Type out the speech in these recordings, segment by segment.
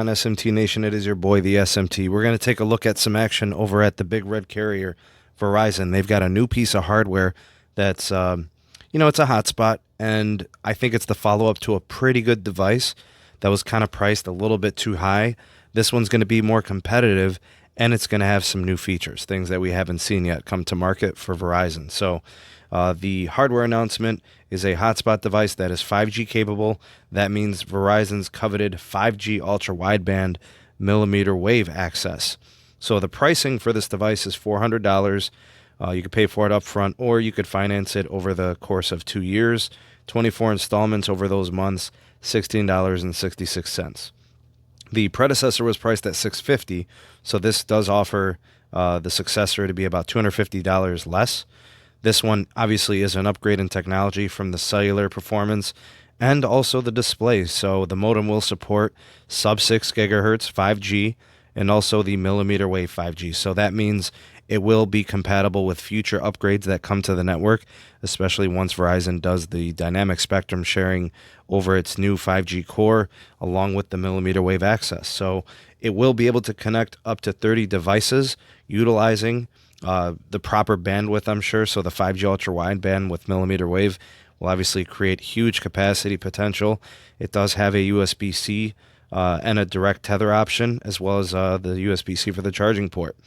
on, SMT Nation? It is your boy, the SMT. We're going to take a look at some action over at the big red carrier, Verizon. They've got a new piece of hardware that's, it's a hotspot, and I think it's the follow-up to a pretty good device that was kind of priced a little bit too high. This one's going to be more competitive, and it's going to have some new features, things that we haven't seen yet come to market for Verizon. So the hardware announcement is a hotspot device that is 5G capable. That means Verizon's coveted 5G ultra-wideband millimeter wave access. So the pricing for this device is $400. You could pay for it up front, or you could finance it over the course of 2 years, 24 installments over those months, $16.66. The predecessor was priced at $650, so this does offer the successor to be about $250 less. This one obviously is an upgrade in technology from the cellular performance and also the display. So the modem will support sub-6 gigahertz 5G and also the millimeter wave 5G. So that means it will be compatible with future upgrades that come to the network, especially once Verizon does the dynamic spectrum sharing over its new 5G core along with the millimeter wave access. So it will be able to connect up to 30 devices utilizing the proper bandwidth, I'm sure. So the 5G ultra wideband with millimeter wave will obviously create huge capacity potential. It does have a USB-C and a direct tether option, as well as the USB-C for the charging port.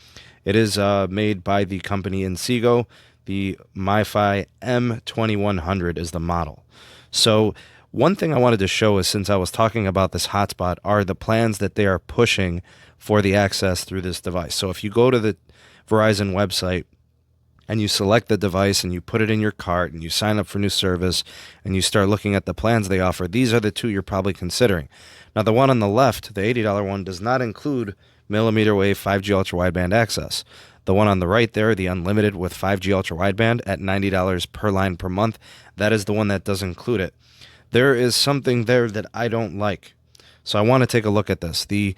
It is made by the company Inseego. The MiFi M2100 is the model. So one thing I wanted to show is, since I was talking about this hotspot, are the plans that they are pushing for the access through this device. So if you go to the Verizon website and you select the device and you put it in your cart and you sign up for new service and you start looking at the plans they offer, these are the two you're probably considering. Now, the one on the left, the $80 one, does not include millimeter wave 5G ultra wideband access. The one on the right there, the unlimited with 5G ultra wideband at $90 per line per month, that is the one that does include it. There is something there that I don't like, so I want to take a look at this. The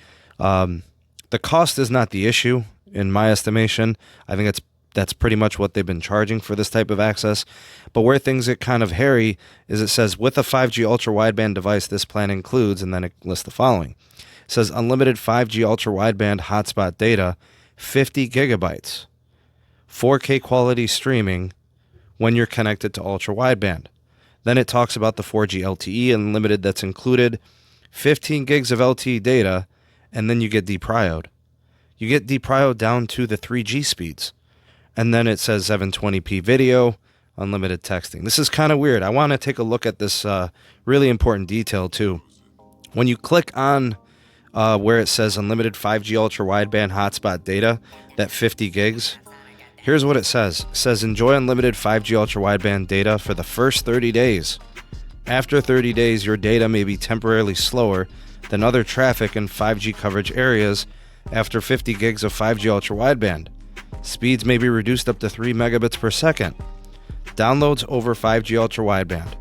cost is not the issue in my estimation. I think that's pretty much what they've been charging for this type of access. But where things get kind of hairy is it says, with a 5G ultra wideband device, this plan includes, and then it lists the following. It says unlimited 5G ultra wideband hotspot data, 50 gigabytes, 4K quality streaming when you're connected to ultra wideband. Then it talks about the 4G LTE unlimited that's included, 15 gigs of LTE data, and then you get deprioed. You get deprioed down to the 3G speeds. And then it says 720p video, unlimited texting. This is kind of weird. I want to take a look at this really important detail too. When you click on where it says unlimited 5G ultra wideband hotspot data, that 50 gigs, here's what it says. It says enjoy unlimited 5G ultra wideband data for the first 30 days. After 30 days, your data may be temporarily slower than other traffic in 5G coverage areas after 50 gigs of 5G ultra wideband. Speeds may be reduced up to 3 megabits per second. Downloads over 5G ultra wideband.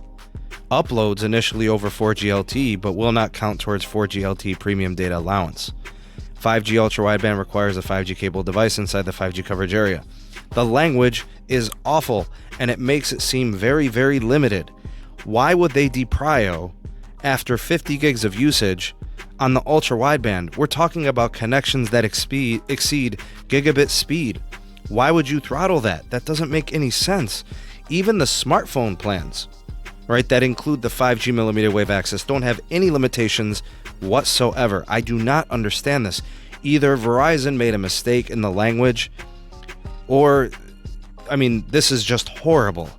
Uploads initially over 4G LTE, but will not count towards 4G LTE premium data allowance. 5G ultra wideband requires a 5G capable device inside the 5G coverage area. The language is awful, and it makes it seem very, very limited. Why would they deprio after 50 gigs of usage on the ultra wideband? We're talking about connections that exceed gigabit speed. Why would you throttle that? That doesn't make any sense. Even the smartphone plans, right, that include the 5G millimeter wave access don't have any limitations whatsoever. I do not understand this. Either Verizon made a mistake in the language, or, this is just horrible.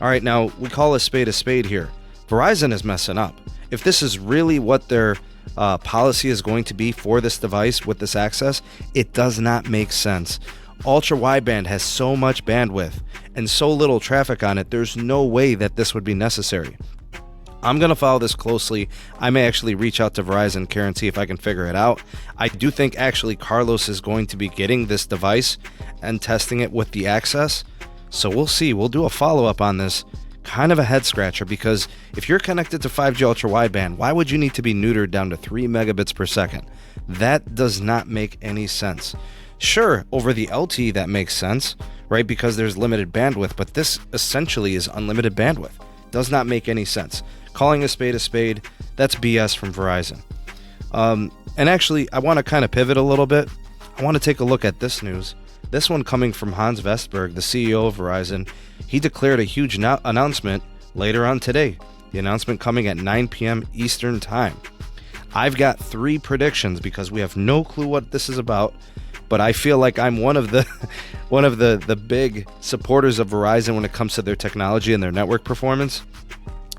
All right, now, we call a spade here. Verizon is messing up. If this is really what their policy is going to be for this device with this access, it does not make sense. Ultra wideband has so much bandwidth and so little traffic on it, there's no way that this would be necessary. I'm going to follow this closely. I may actually reach out to Verizon Care and see if I can figure it out. I do think actually Carlos is going to be getting this device and testing it with the access. So we'll see. We'll do a follow-up on this. Kind of a head scratcher, because if you're connected to 5G ultra wideband, why would you need to be neutered down to 3 megabits per second? That does not make any sense. Sure, over the LTE that makes sense, right? Because there's limited bandwidth, but this essentially is unlimited bandwidth. Does not make any sense. Calling a spade, that's BS from Verizon. And actually, I want to kind of pivot a little bit. I want to take a look at this news. This one coming from Hans Vestberg, the CEO of Verizon. He declared a huge announcement later on today. The announcement coming at 9 p.m. Eastern Time. I've got 3 predictions because we have no clue what this is about, but I feel like I'm one of the big supporters of Verizon when it comes to their technology and their network performance.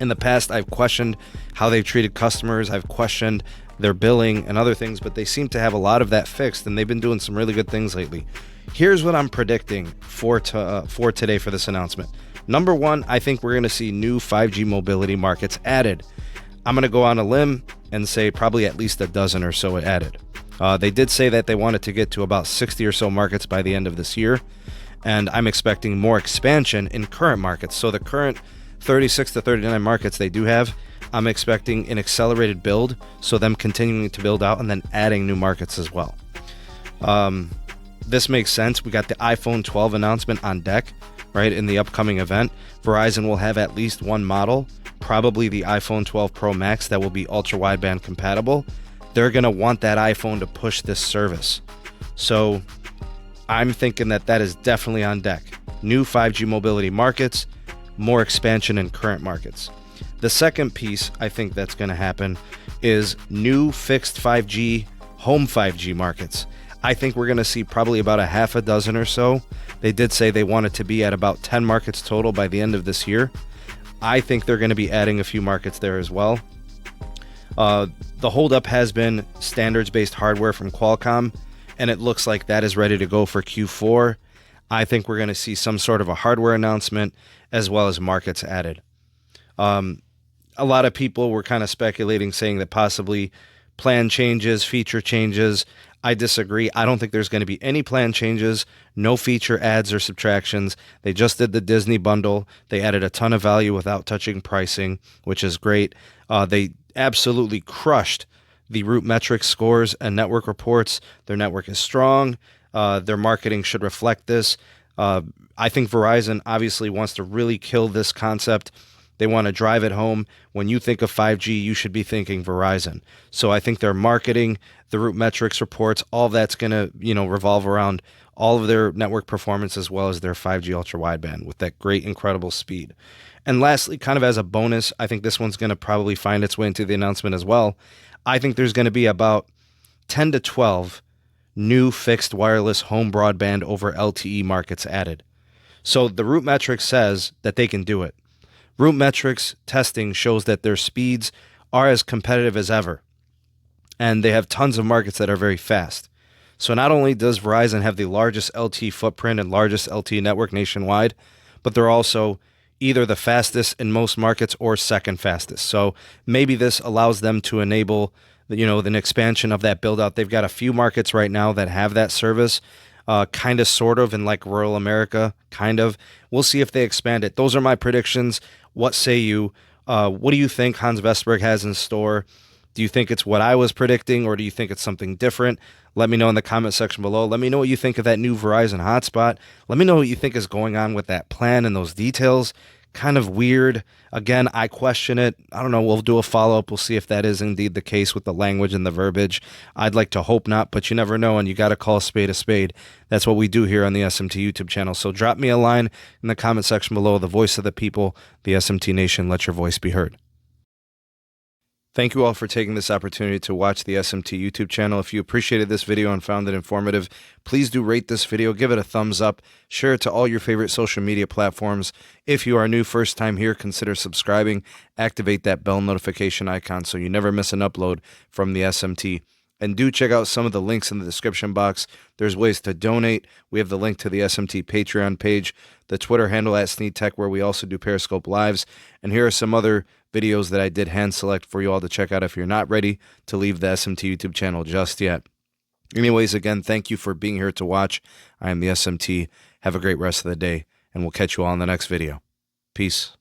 In the past, I've questioned how they've treated customers. I've questioned their billing and other things, but they seem to have a lot of that fixed, and they've been doing some really good things lately. Here's what I'm predicting for today for this announcement. Number 1, I think we're going to see new 5G mobility markets added. I'm going to go on a limb and say probably at least a dozen or so added. They did say that they wanted to get to about 60 or so markets by the end of this year, and I'm expecting more expansion in current markets. So the current 36 to 39 markets they do have, I'm expecting an accelerated build, so them continuing to build out and then adding new markets as well. This makes sense. We got the iPhone 12 announcement on deck, right, in the upcoming event. Verizon will have at least one model, probably the iPhone 12 Pro Max, that will be ultra-wideband compatible. They're going to want that iPhone to push this service. So I'm thinking that is definitely on deck. New 5G mobility markets, more expansion in current markets. The second piece I think that's going to happen is new fixed 5G, home 5G markets. I think we're going to see probably about a half a dozen or so. They did say they wanted to be at about 10 markets total by the end of this year. I think they're going to be adding a few markets there as well. The holdup has been standards-based hardware from Qualcomm, and it looks like that is ready to go for Q4. I think we're going to see some sort of a hardware announcement as well as markets added. A lot of people were kind of speculating, saying that possibly plan changes, feature changes. I disagree. I don't think there's going to be any plan changes, no feature adds or subtractions. They just did the Disney bundle. They added a ton of value without touching pricing, which is great. They absolutely crushed the root metrics scores and network reports. Their network is strong. Their marketing should reflect this. I think Verizon obviously wants to really kill this concept. They want to drive it home. When you think of 5G, you should be thinking Verizon. So I think their marketing, the root metrics reports, all of that's going to, revolve around all of their network performance as well as their 5G ultra wideband with that great, incredible speed. And lastly, kind of as a bonus, I think this one's going to probably find its way into the announcement as well. I think there's going to be about 10 to 12 new fixed wireless home broadband over LTE markets added. So the root metrics says that they can do it. Root metrics testing shows that their speeds are as competitive as ever, and they have tons of markets that are very fast. So not only does Verizon have the largest LTE footprint and largest LTE network nationwide, but they're also either the fastest in most markets or second fastest. So maybe this allows them to enable an expansion of that build out. They've got a few markets right now that have that service, kind of, sort of, in like rural America, kind of. We'll see if they expand it. Those are my predictions. What say you? What do you think Hans Vestberg has in store? Do you think it's what I was predicting, or do you think it's something different? Let me know in the comment section below. Let me know what you think of that new Verizon hotspot. Let me know what you think is going on with that plan and those details. Kind of weird. Again, I question it. I don't know. We'll do a follow-up. We'll see if that is indeed the case with the language and the verbiage. I'd like to hope not, but you never know, and you got to call a spade a spade. That's what we do here on the SMT YouTube channel. So drop me a line in the comment section below. The voice of the people, the SMT Nation. Let your voice be heard. Thank you all for taking this opportunity to watch the SMT YouTube channel. If you appreciated this video and found it informative, please do rate this video, give it a thumbs up, share it to all your favorite social media platforms. If you are new, first time here, consider subscribing, activate that bell notification icon so you never miss an upload from the SMT. And do check out some of the links in the description box. There's ways to donate. We have the link to the SMT Patreon page, the Twitter handle @SneedTech, where we also do Periscope Lives. And here are some other videos that I did hand select for you all to check out if you're not ready to leave the SMT YouTube channel just yet. Anyways, again, thank you for being here to watch. I am the SMT. Have a great rest of the day, and we'll catch you all in the next video. Peace.